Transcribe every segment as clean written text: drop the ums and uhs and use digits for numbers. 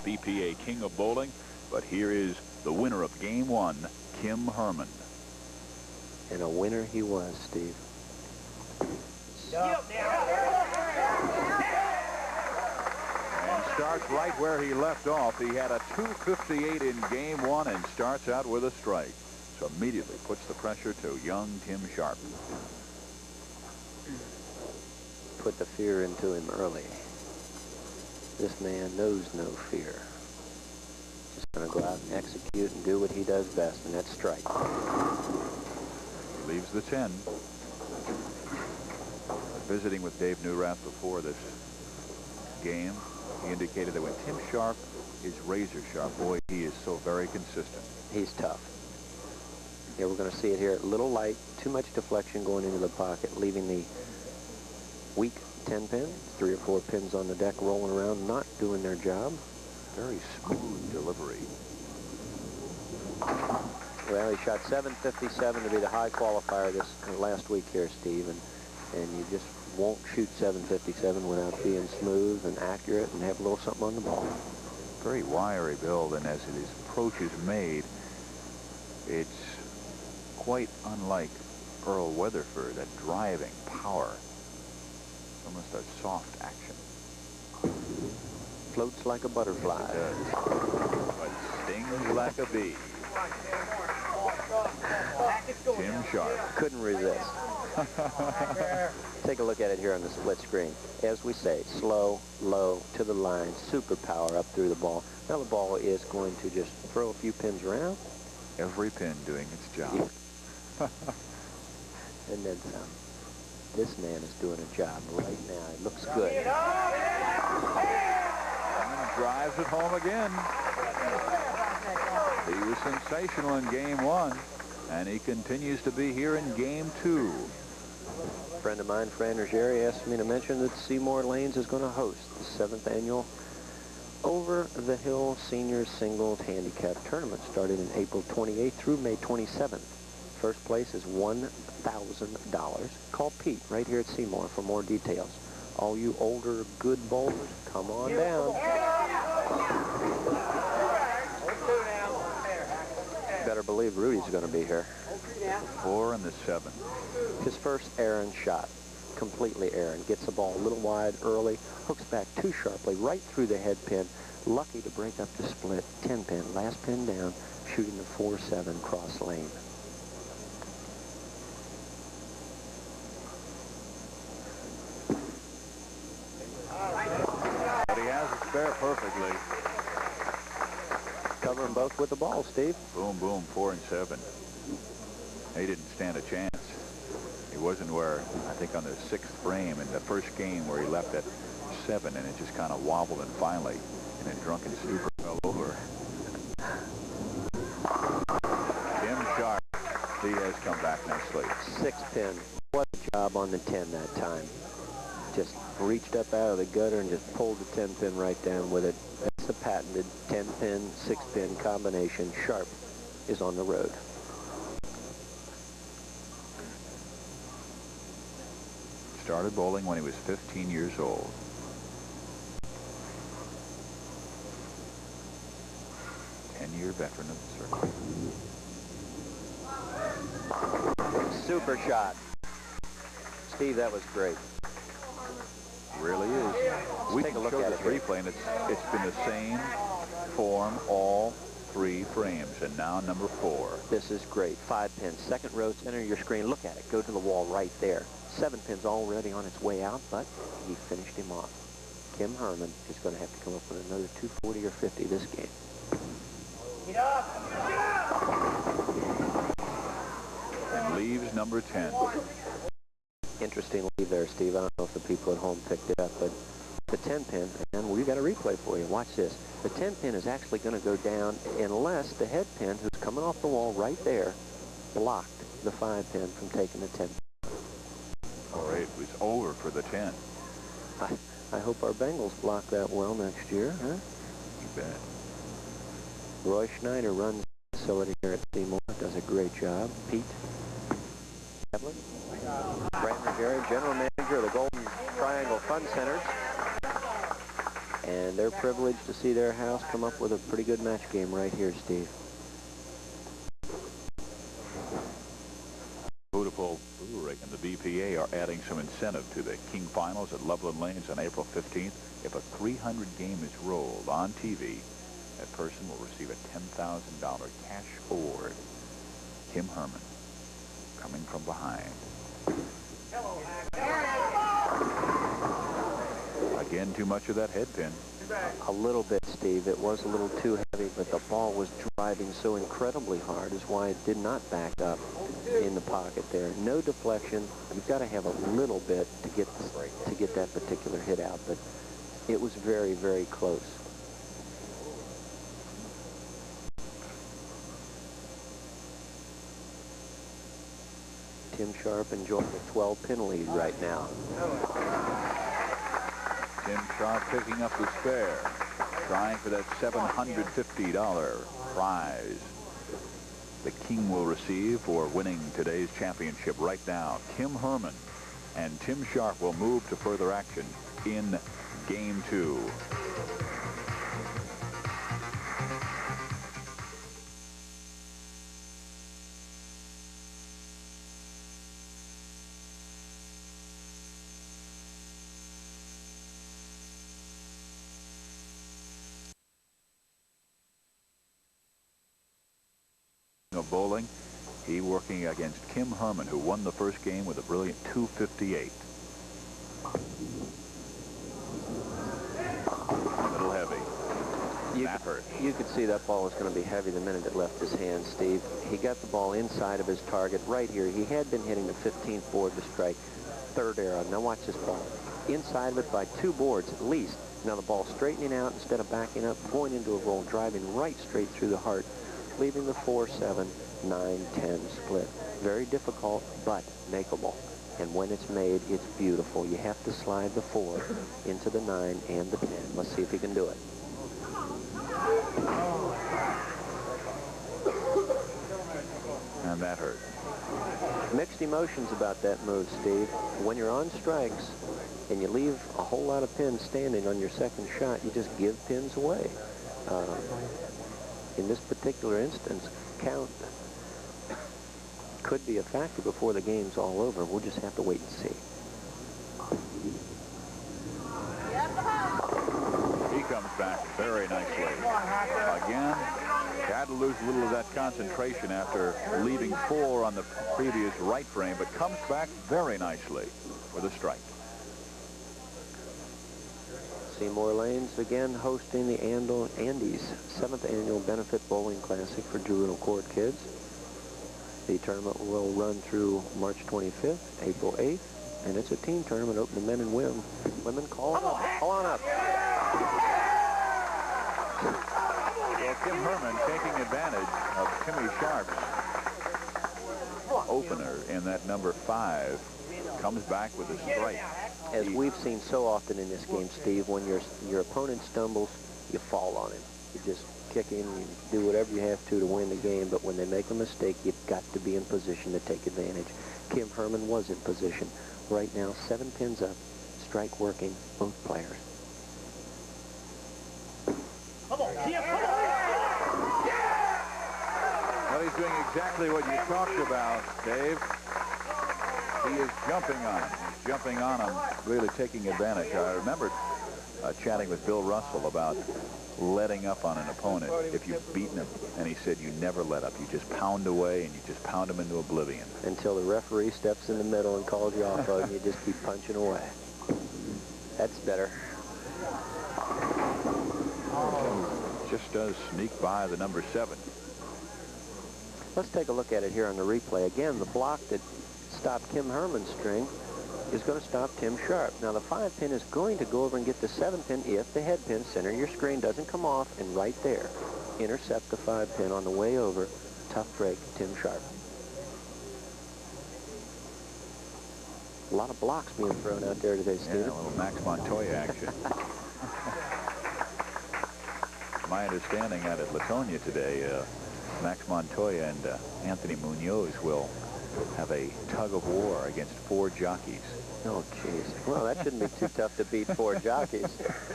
BPA King of Bowling. But here is the winner of Game 1, Kim Herrmann. And a winner he was, Steve. And starts right where he left off. He had a 258 in Game 1 and starts out with a strike. So immediately puts the pressure to young Tim Sharp. Put the fear into him early. This man knows no fear. Just going to go out and execute and do what he does best, and that's strike. He leaves the 10. Visiting with Dave Newrath before this game, he indicated that when Tim Sharp is razor sharp, boy, he is so very consistent. He's tough. Yeah, we're going to see it here. A little light, too much deflection going into the pocket, leaving the weak 10 pin. 3 or 4 pins on the deck rolling around, not doing their job. Very smooth delivery. Well, he shot 757 to be the high qualifier this last week here, Steve, and you just won't shoot 757 without being smooth and accurate and have a little something on the ball. Very wiry build, and as his approach is made, it's quite unlike Earl Weatherford, that driving power. Almost a soft action. Floats like a butterfly. It does. But stings like a bee. Tim Sharp. Couldn't resist. Take a look at it here on the split screen. As we say, slow, low, to the line, super power up through the ball. Now the ball is going to just throw a few pins around. Every pin doing its job. Yeah. And then some. This man is doing a job right now. It looks good. And drives it home again. He was sensational in Game 1, and he continues to be here in Game 2. A friend of mine, Fran Ruggieri, asked me to mention that Seymour Lanes is going to host the 7th annual Over the Hill Senior Singles Handicap Tournament, starting in April 28th through May 27th. First place is $1,000. Call Pete right here at Seymour for more details. All you older good bowlers, come on down. Better believe Rudy's going to be here. 4 and the 7. His first errand shot, completely errand. Gets the ball a little wide early, hooks back too sharply, right through the head pin. Lucky to break up the split. 10 pin, last pin down, shooting the 4-7 cross lane. But he has it spare perfectly. Cover them both with the ball, Steve. Boom, boom, 4 and 7. He didn't stand a chance. He wasn't where, I think on the 6th frame in the first game where he left at 7, and it just kind of wobbled, and finally, in a drunken stupor, fell over. Tim Sharp, he has come back nicely. 6 pin. What a job on the 10 that time. Just reached up out of the gutter and just pulled the 10 pin right down with it. That's the patented 10 pin, 6 pin combination. Sharp is on the road. Started bowling when he was 15 years old. Ten-year veteran of the circuit. Super shot. Steve, that was great. Really is. We take can a look show at this it here. replay, and it's been the same form all 3 frames, and now number 4. This is great. 5 pins. Second row, center of your screen. Look at it. Go to the wall right there. 7 pins already on its way out, but he finished him off. Kim Herrmann is going to have to come up with another 240 or 50 this game. Get up! And leaves number 10. Interesting leave there, Steve. I don't know if the people at home picked it up, but the 10 pin, and we've got a replay for you. Watch this. The 10 pin is actually going to go down unless the head pin, who's coming off the wall right there, blocked the 5 pin from taking the 10 pin. Or it was over for the 10. I hope our Bengals block that well next year, huh? You bet. Roy Schneider runs the facility here at Seymour, does a great job. Pete Evelyn, Brandon Ruggieri, general manager of the Golden Triangle Fun Centers. And they're privileged to see their house come up with a pretty good match game right here, Steve. Beautiful Brewery and the BPA are adding some incentive to the King Finals at Loveland Lanes on April 15th. If a 300 game is rolled on TV, that person will receive a $10,000 cash award. Kim Herrmann coming from behind. Again, too much of that head pin. A little bit, Steve. It was a little too heavy, but the ball was driving so incredibly hard is why it did not back up in the pocket there. No deflection. You've got to have a little bit to get that particular hit out, but it was very, very close. Tim Sharp enjoying a 12-pin lead right now. Tim Sharp picking up the spare, trying for that $750 prize the King will receive for winning today's championship. Right now, Kim Herrmann and Tim Sharp will move to further action in Game 2. Of bowling, he working against Kim Herrmann, who won the first game with a brilliant 258. A little heavy. That hurt. You could see that ball was going to be heavy the minute it left his hand, Steve. He got the ball inside of his target right here. He had been hitting the 15th board to strike, third arrow. Now watch this ball. Inside of it by 2 boards at least. Now the ball straightening out instead of backing up, going into a roll, driving right straight through the heart, leaving the 4-7, 9-10 split. Very difficult, but makeable. And when it's made, it's beautiful. You have to slide the 4 into the 9 and the 10. Let's see if he can do it. And that hurt. Mixed emotions about that move, Steve. When you're on strikes and you leave a whole lot of pins standing on your second shot, you just give pins away. In this particular instance, count could be a factor before the game's all over. We'll just have to wait and see. He comes back very nicely. Again, had to lose a little of that concentration after leaving 4 on the previous right frame, but comes back very nicely with a strike. Seymour Lanes again hosting the Andes 7th Annual Benefit Bowling Classic for juvenile court kids. The tournament will run through March 25th, April 8th, and it's a team tournament open to men and women. Women, call on up. Well, Kim Herrmann taking advantage of Timmy Sharp's opener in that number 5, comes back with a strike. As we've seen so often in this game, Steve, when your opponent stumbles, you fall on him. You just kick him, you do whatever you have to win the game, but when they make a mistake, you've got to be in position to take advantage. Kim Herrmann was in position. Right now, 7 pins up, strike working, both players. Come on, Kim, come on! Well, he's doing exactly what you talked about, Dave. He is jumping on him. He's jumping on him, really taking advantage. I remember chatting with Bill Russell about letting up on an opponent if you've beaten him. And he said you never let up. You just pound away, and you just pound him into oblivion. Until the referee steps in the middle and calls you off, and you just keep punching away. That's better. Just does sneak by the number 7. Let's take a look at it here on the replay. Again, the block that stopped Kim Herrmann's string is going to stop Tim Sharp. Now, the 5 pin is going to go over and get the 7 pin if the head pin center your screen doesn't come off, and right there, intercept the 5 pin on the way over. Tough break, Tim Sharp. A lot of blocks being thrown out there today, Steve. Yeah, a little Max Montoya action. My understanding out at Latonia today, Max Montoya and Anthony Munoz will have a tug of war against 4 jockeys. Oh, jeez. Well, that shouldn't be too tough to beat 4 jockeys.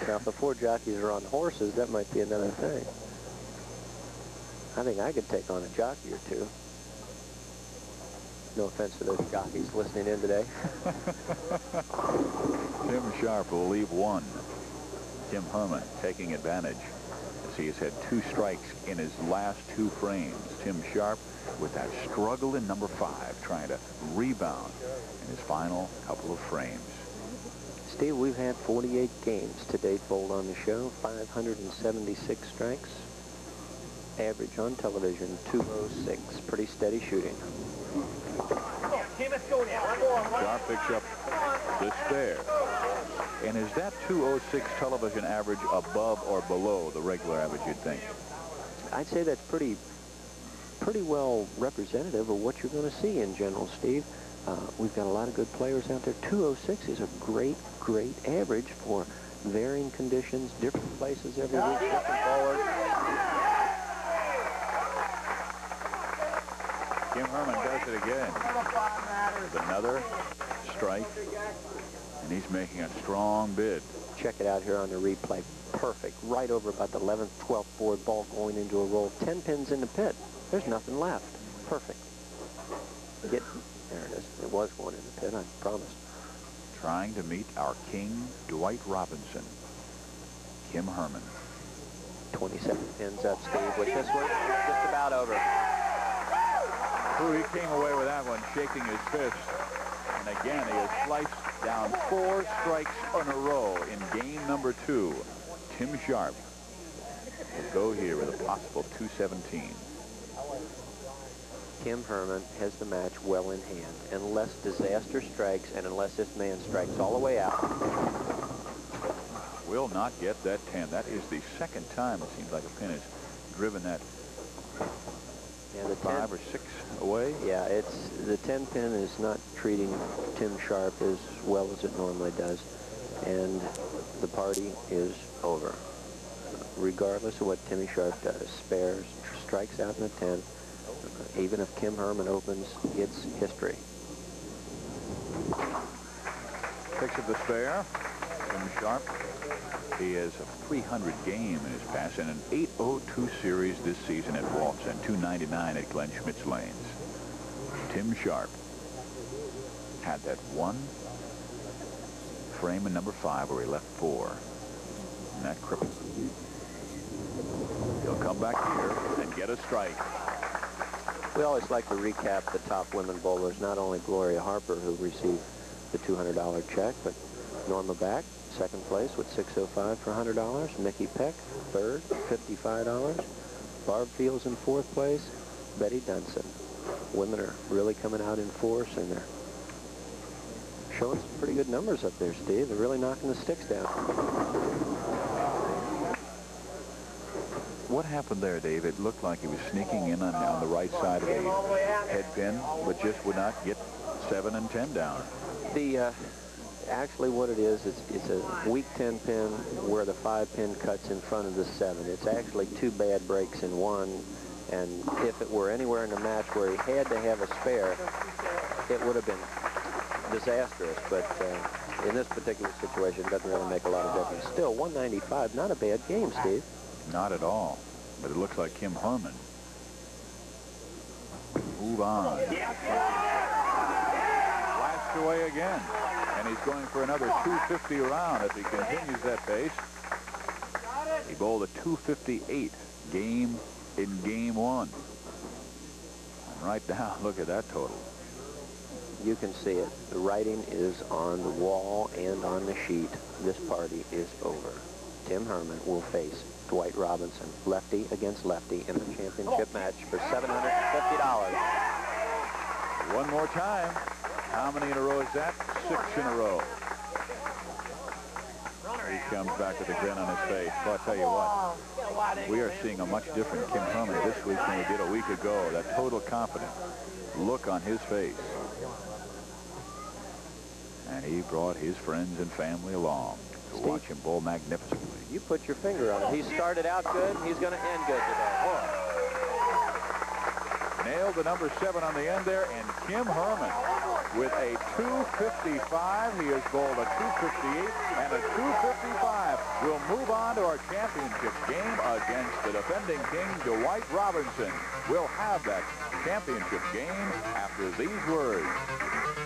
Now, if the 4 jockeys are on horses, that might be another thing. I think I could take on a jockey or 2. No offense to those jockeys listening in today. Tim Sharp will leave 1. Tim Herrmann taking advantage as he has had 2 strikes in his last 2 frames. Tim Sharp with that struggle in number 5, trying to rebound in his final couple of frames. Steve, we've had 48 games to date bowled on the show, 576 strikes. Average on television, 206. Pretty steady shooting. Sharp picks up the spare. And is that 206 television average above or below the regular average, you'd think? I'd say that's pretty well representative of what you're going to see in general, Steve. We've got a lot of good players out there. 206 is a great average for varying conditions, different places every week, different bowlers. Kim Herrmann does it again with another strike, and he's making a strong bid. Check it out here on the replay. Perfect. Right over about the 11th, 12th board, ball going into a roll. 10 pins in the pit. There's nothing left. Perfect. There it is. It was going in the pit, I promise. Trying to meet our king, Dwight Robinson. Kim Herrmann. 27 pins up, Steve, with this one just about over. Ooh, he came away with that one, shaking his fist. And again, he has sliced down 4 strikes in a row in game number 2. Tim Sharp will go here with a possible 217. Kim Herrmann has the match well in hand. Unless disaster strikes and unless this man strikes all the way out. Will not get that 10. That is the second time it seems like a pin has driven that Yeah, the 5 or 6 away. Yeah, it's the 10 pin is not treating Tim Sharp as well as it normally does, and the party is over. Regardless of what Timmy Sharp does, spares, strikes out in the 10. Even if Kim Herrmann opens, it's history. Picks up the spare. Tim Sharp. He has a 300 game in his past and an 802 series this season at Waltz and 299 at Glenn Schmidt's Lanes. Tim Sharp had that one frame in number 5 where he left 4. And that crippled him. He'll come back here and get a strike. We always like to recap the top women bowlers, not only Gloria Harper, who received the $200 check, but Norma Back, second place with $605 for $100. Mickey Peck, third, $55. Barb Fields in fourth place. Betty Dunson. Women are really coming out in force, and they're showing some pretty good numbers up there, Steve. They're really knocking the sticks down. What happened there, Dave? It looked like he was sneaking in on the right side of the head pin, but just would not get 7 and 10 down. Actually, what it is, it's a weak 10 pin where the 5 pin cuts in front of the 7. It's actually 2 bad breaks in one, and if it were anywhere in the match where he had to have a spare, it would have been disastrous. But in this particular situation, it doesn't really make a lot of difference. Still, 195, not a bad game, Steve. Not at all. But it looks like Kim Herrmann. Move on. Blast away again. And he's going for another 250 round if he continues that pace. He bowled a 258 game in game 1. And right now, look at that total. You can see it. The writing is on the wall and on the sheet. This party is over. Tim Herrmann will face Dwight Robinson, lefty against lefty, in a championship match for $750. One more time. How many in a row is that? 6 in a row. He comes back with a grin on his face. Well, I'll tell you what. We are seeing a much different Kim Herrmann this week than we did a week ago. That total confident look on his face. And he brought his friends and family along to watch him bowl magnificently. You put your finger on it. He started out good. He's going to end good today. nailed the number 7 on the end there, and Kim Herrmann with a 2:55. He has bowled a 2:58 and a 2:55. We'll move on to our championship game against the defending king, Dwight Robinson. We'll have that championship game after these words.